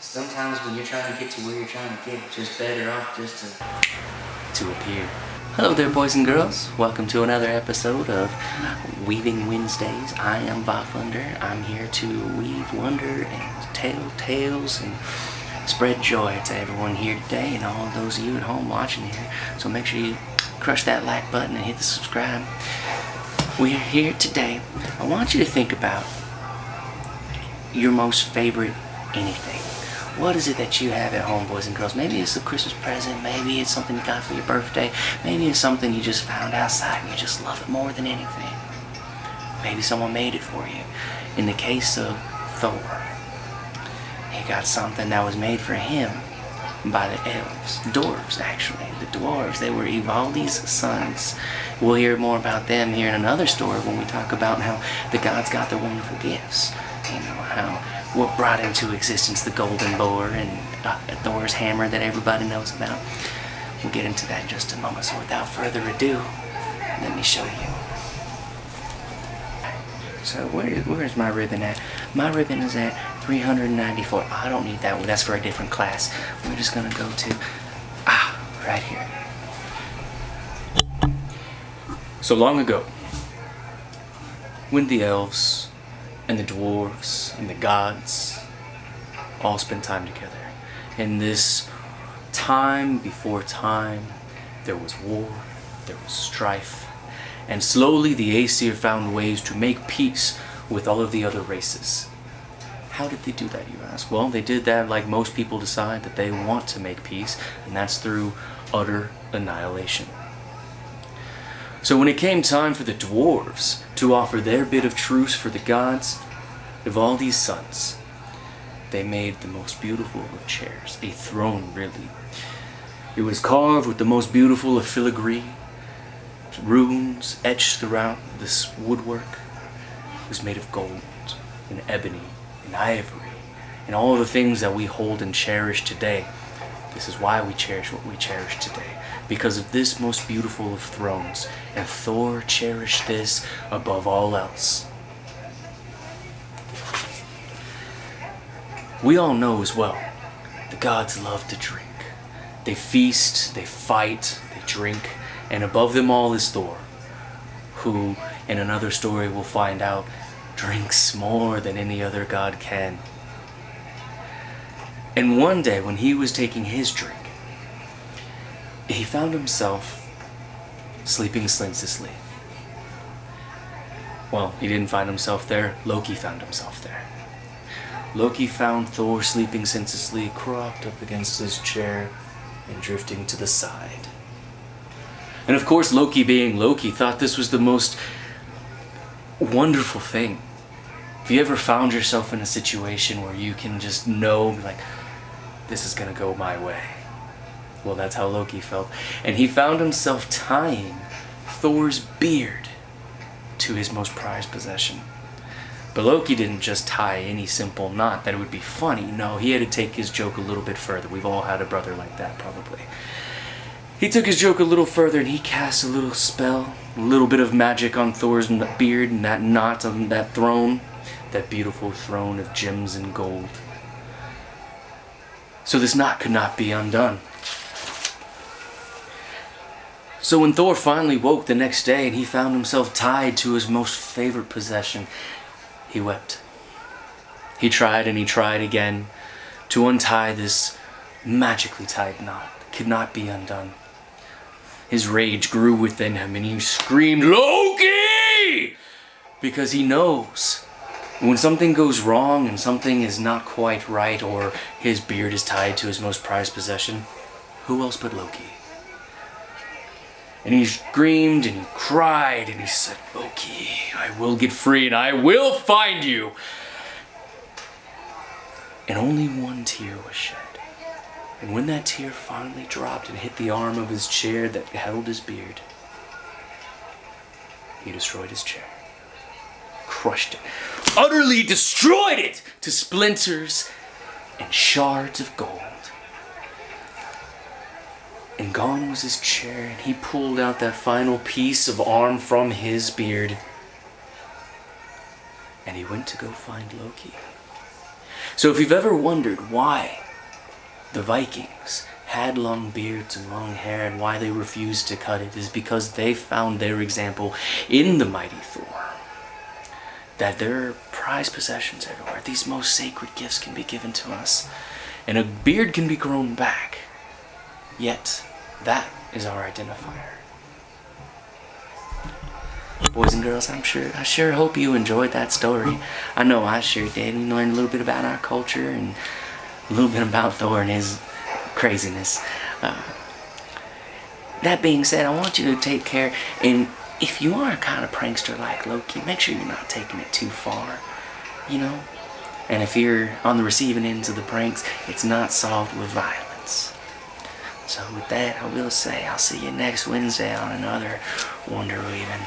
Sometimes when you're trying to get to where you're trying to get, it's just better off just to appear. Hello there, boys and girls. Welcome to another episode of Weaving Wednesdays. I am Vafundr. I'm here to weave wonder and tell tales and spread joy to everyone here today and all of those of you at home watching here. So make sure you crush that like button and hit the subscribe. We're here today. I want you to think about your most favorite anything. What is it that you have at home, boys and girls? Maybe it's a Christmas present, maybe it's something you got for your birthday, maybe it's something you just found outside and you just love it more than anything. Maybe someone made it for you. In the case of Thor, he got something that was made for him by the elves, dwarves actually. The dwarves, they were Ivaldi's sons. We'll hear more about them here in another story when we talk about how the gods got their wonderful gifts. You know, how what brought into existence the golden boar and Thor's hammer that everybody knows about. We'll get into that in just a moment, so without further ado, let me show you. So where's my ribbon at? My ribbon is at 394. I don't need that one, that's for a different class. We're just gonna go to, right here. So long ago, when the elves and the dwarves and the gods all spent time together. In this time before time, there was war, there was strife, and slowly the Aesir found ways to make peace with all of the other races. How did they do that, you ask? Well, they did that like most people decide that they want to make peace, and that's through utter annihilation. So when it came time for the dwarves to offer their bit of truce for the gods, Ivaldi's sons, they made the most beautiful of chairs, a throne really. It was carved with the most beautiful of filigree, runes etched throughout this woodwork. It was made of gold and ebony and ivory and all the things that we hold and cherish today. This is why we cherish what we cherish today, because of this most beautiful of thrones, and Thor cherished this above all else. We all know as well, the gods love to drink. They feast, they fight, they drink, and above them all is Thor, who, in another story we'll find out, drinks more than any other god can. And one day, when he was taking his drink, he found himself sleeping senselessly. Well, he didn't find himself there, Loki found himself there. Loki found Thor sleeping senselessly, propped up against his chair and drifting to the side. And of course, Loki being Loki, thought this was the most wonderful thing. If you ever found yourself in a situation where you can just know, like, this is gonna go my way. Well, that's how Loki felt. And he found himself tying Thor's beard to his most prized possession. But Loki didn't just tie any simple knot that it would be funny. No, he had to take his joke a little bit further. We've all had a brother like that, probably. He took his joke a little further and he cast a little spell, a little bit of magic on Thor's beard and that knot on that throne, that beautiful throne of gems and gold. So this knot could not be undone. So when Thor finally woke the next day and he found himself tied to his most favorite possession, he wept. He tried and he tried again to untie this magically tied knot that could not be undone. His rage grew within him and he screamed, "Loki!" Because he knows when something goes wrong and something is not quite right, or his beard is tied to his most prized possession, who else but Loki? And he screamed and he cried and he said, "Loki, I will get free and I will find you." And only one tear was shed. And when that tear finally dropped and hit the arm of his chair that held his beard, he destroyed his chair. Crushed it, utterly destroyed it to splinters and shards of gold. And gone was his chair, and he pulled out that final piece of arm from his beard, and he went to go find Loki. So if you've ever wondered why the Vikings had long beards and long hair and why they refused to cut it, is because they found their example in the mighty Thor. That there are prized possessions everywhere. These most sacred gifts can be given to us. And a beard can be grown back. Yet, that is our identifier. Boys and girls, I sure hope you enjoyed that story. I know I sure did. We learned a little bit about our culture and a little bit about Thor and his craziness. That being said, I want you to take care, and if you are a kind of prankster like Loki, make sure you're not taking it too far, you know? And if you're on the receiving ends of the pranks, it's not solved with violence. So with that, I will say I'll see you next Wednesday on another Wonder Weaving.